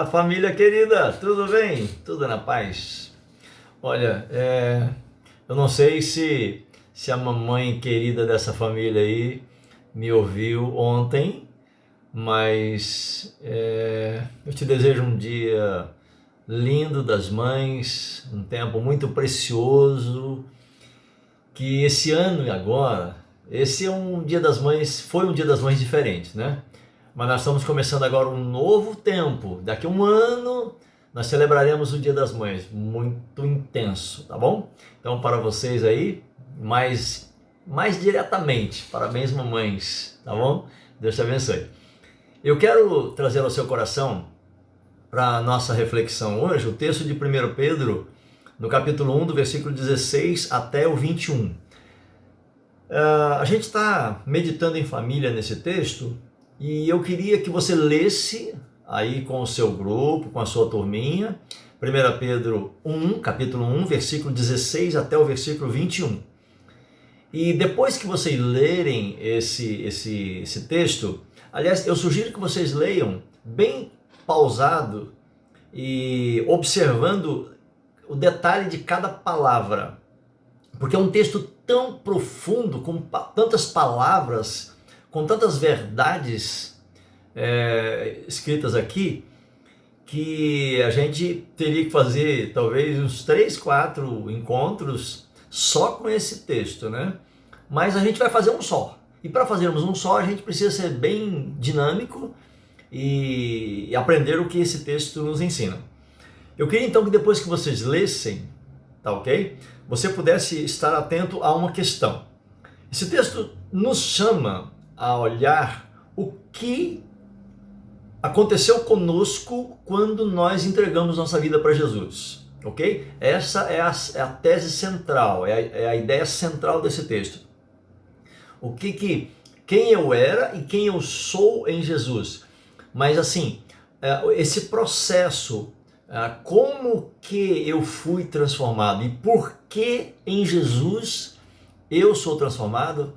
Olá, família querida, tudo bem? Tudo na paz? Olha, eu não sei se a mamãe querida dessa família aí me ouviu ontem, mas eu te desejo um dia lindo das mães, um tempo muito precioso, que esse ano e agora, esse é um Dia das Mães, foi um Dia das Mães diferente, né? Mas nós estamos começando agora um novo tempo. Daqui a um ano nós celebraremos o Dia das Mães, muito intenso, tá bom? Então para vocês aí, mais diretamente, parabéns mamães, tá bom? Deus te abençoe. Eu quero trazer ao seu coração, para a nossa reflexão hoje, o texto de 1 Pedro, no capítulo 1, do versículo 16 até o 21. A gente está meditando em família nesse texto, e eu queria que você lesse aí com o seu grupo, com a sua turminha, 1 Pedro 1, capítulo 1, versículo 16 até o versículo 21. E depois que vocês lerem esse texto, aliás, eu sugiro que vocês leiam bem pausado e observando o detalhe de cada palavra, porque é um texto tão profundo, com tantas palavras, com tantas verdades escritas aqui, que a gente teria que fazer talvez uns 3, 4 encontros só com esse texto, né? Mas a gente vai fazer um só. E para fazermos um só, a gente precisa ser bem dinâmico e aprender o que esse texto nos ensina. Eu queria então que depois que vocês lessem, tá ok? Você pudesse estar atento a uma questão. Esse texto nos chama a olhar o que aconteceu conosco quando nós entregamos nossa vida para Jesus, ok? Essa é a tese central, é a ideia central desse texto. Quem eu era e quem eu sou em Jesus. Mas assim, esse processo, como que eu fui transformado e por que em Jesus eu sou transformado.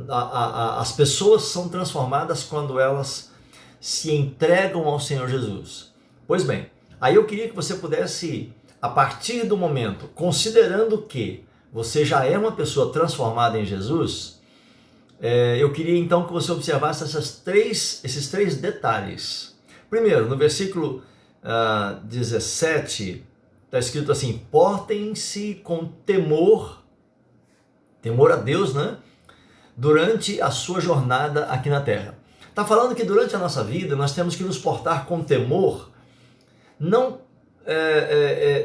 As pessoas são transformadas quando elas se entregam ao Senhor Jesus. Pois bem, aí eu queria que você pudesse, a partir do momento, considerando que você já é uma pessoa transformada em Jesus, eu queria então que você observasse esses três detalhes. Primeiro, no versículo 17, está escrito assim: portem-se com temor a Deus, né? Durante a sua jornada aqui na Terra. Está falando que durante a nossa vida nós temos que nos portar com temor. Não,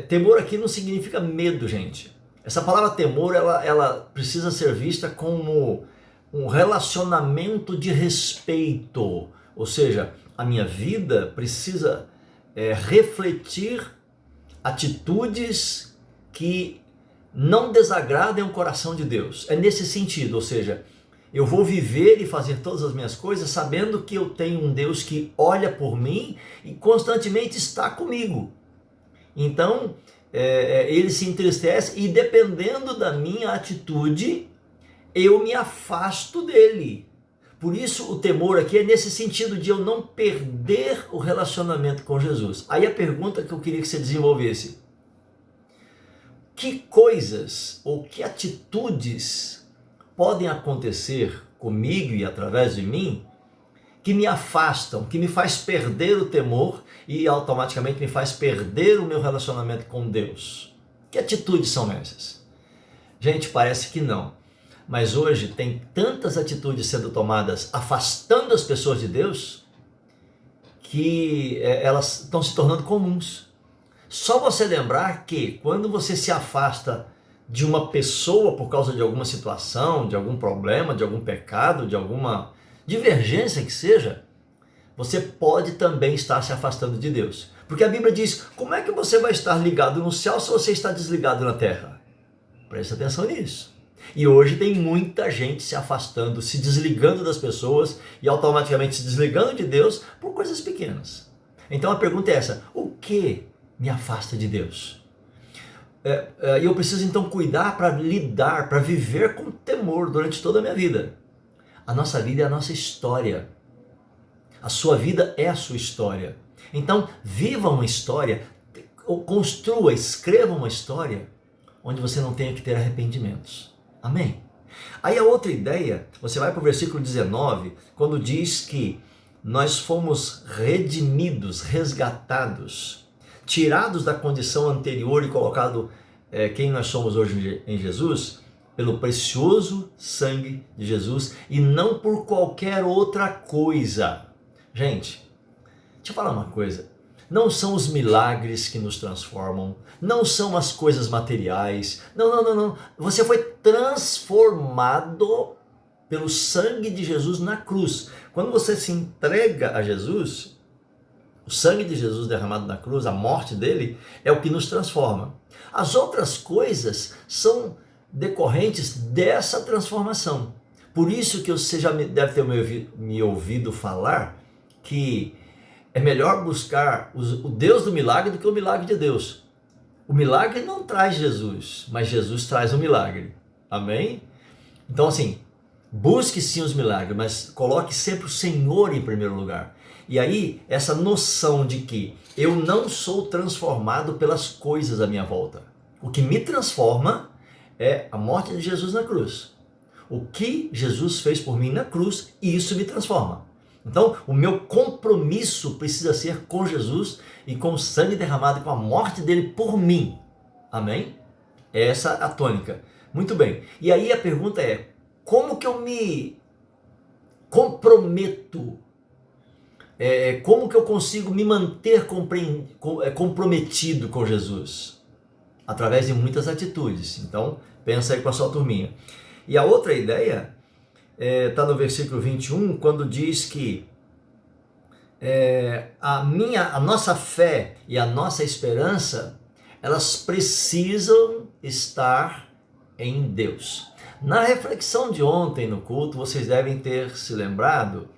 temor aqui não significa medo, gente. Essa palavra temor, ela precisa ser vista como um relacionamento de respeito. Ou seja, a minha vida precisa refletir atitudes que não desagradem o coração de Deus. É nesse sentido, ou seja, eu vou viver e fazer todas as minhas coisas sabendo que eu tenho um Deus que olha por mim e constantemente está comigo. Então, ele se entristece e dependendo da minha atitude, eu me afasto dele. Por isso o temor aqui é nesse sentido de eu não perder o relacionamento com Jesus. Aí a pergunta que eu queria que você desenvolvesse: que coisas ou que atitudes podem acontecer comigo e através de mim que me afastam, que me faz perder o temor e automaticamente me faz perder o meu relacionamento com Deus? Que atitudes são essas? Gente, parece que não. Mas hoje tem tantas atitudes sendo tomadas afastando as pessoas de Deus que elas estão se tornando comuns. Só você lembrar que quando você se afasta de uma pessoa por causa de alguma situação, de algum problema, de algum pecado, de alguma divergência que seja, você pode também estar se afastando de Deus. Porque a Bíblia diz: como é que você vai estar ligado no céu se você está desligado na terra? Presta atenção nisso. E hoje tem muita gente se afastando, se desligando das pessoas e automaticamente se desligando de Deus por coisas pequenas. Então a pergunta é essa: o que me afasta de Deus? E eu preciso então cuidar para lidar, para viver com temor durante toda a minha vida. A nossa vida é a nossa história. A sua vida é a sua história. Então, viva uma história, ou construa, escreva uma história onde você não tenha que ter arrependimentos. Amém? Aí a outra ideia, você vai para o versículo 19, quando diz que nós fomos redimidos, resgatados, tirados da condição anterior e colocado quem nós somos hoje em Jesus, pelo precioso sangue de Jesus e não por qualquer outra coisa. Gente, deixa eu falar uma coisa. Não são os milagres que nos transformam, não são as coisas materiais. Não. Você foi transformado pelo sangue de Jesus na cruz. Quando você se entrega a Jesus, o sangue de Jesus derramado na cruz, a morte dele, é o que nos transforma. As outras coisas são decorrentes dessa transformação. Por isso que você já deve ter me ouvido falar que é melhor buscar o Deus do milagre do que o milagre de Deus. O milagre não traz Jesus, mas Jesus traz o milagre. Amém? Então assim, busque sim os milagres, mas coloque sempre o Senhor em primeiro lugar. E aí, essa noção de que eu não sou transformado pelas coisas à minha volta. O que me transforma é a morte de Jesus na cruz. O que Jesus fez por mim na cruz, e isso me transforma. Então, o meu compromisso precisa ser com Jesus e com o sangue derramado, com a morte dele por mim. Amém? Essa é a tônica. Muito bem. E aí a pergunta é, como que eu me comprometo? Como que eu consigo me manter comprometido com Jesus? Através de muitas atitudes. Então, pensa aí com a sua turminha. E a outra ideia está no versículo 21, quando diz que a nossa fé e a nossa esperança, elas precisam estar em Deus. Na reflexão de ontem no culto, vocês devem ter se lembrado,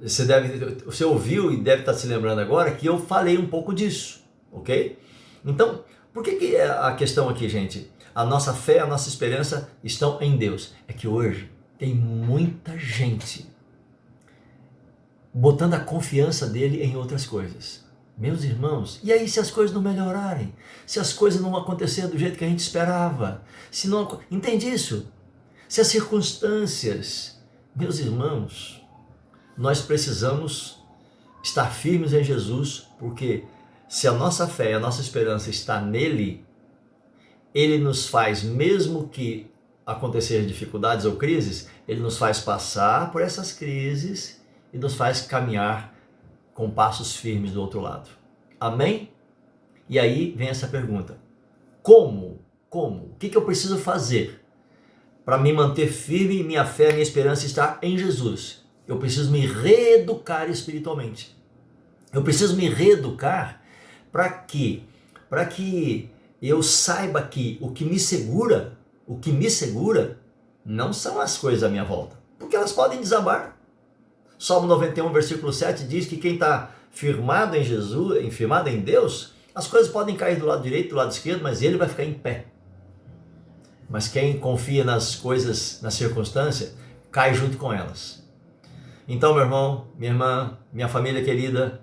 você ouviu e deve estar se lembrando agora que eu falei um pouco disso, ok? Então, por que é a questão aqui, gente? A nossa fé, a nossa esperança estão em Deus. É que hoje tem muita gente botando a confiança dele em outras coisas. Meus irmãos, e aí se as coisas não melhorarem? Se as coisas não acontecerem do jeito que a gente esperava? Se não, entende isso? Se as circunstâncias, meus irmãos, nós precisamos estar firmes em Jesus, porque se a nossa fé, a nossa esperança está nele, ele nos faz, mesmo que acontecerem dificuldades ou crises, ele nos faz passar por essas crises e nos faz caminhar com passos firmes do outro lado. Amém? E aí vem essa pergunta. Como? O que eu preciso fazer para me manter firme e minha fé, minha esperança está em Jesus? Eu preciso me reeducar espiritualmente. Eu preciso me reeducar para que eu saiba que o que me segura não são as coisas à minha volta, porque elas podem desabar. Salmo 91, versículo 7 diz que quem está firmado em Jesus, firmado em Deus, as coisas podem cair do lado direito, do lado esquerdo, mas ele vai ficar em pé. Mas quem confia nas coisas, na circunstância, cai junto com elas. Então, meu irmão, minha irmã, minha família querida,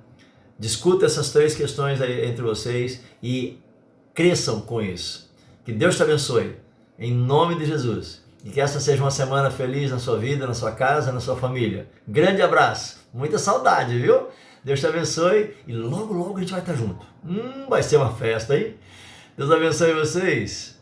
discuta essas três questões aí entre vocês e cresçam com isso. Que Deus te abençoe, em nome de Jesus. E que essa seja uma semana feliz na sua vida, na sua casa, na sua família. Grande abraço, muita saudade, viu? Deus te abençoe e logo a gente vai estar junto. Vai ser uma festa, hein? Deus abençoe vocês.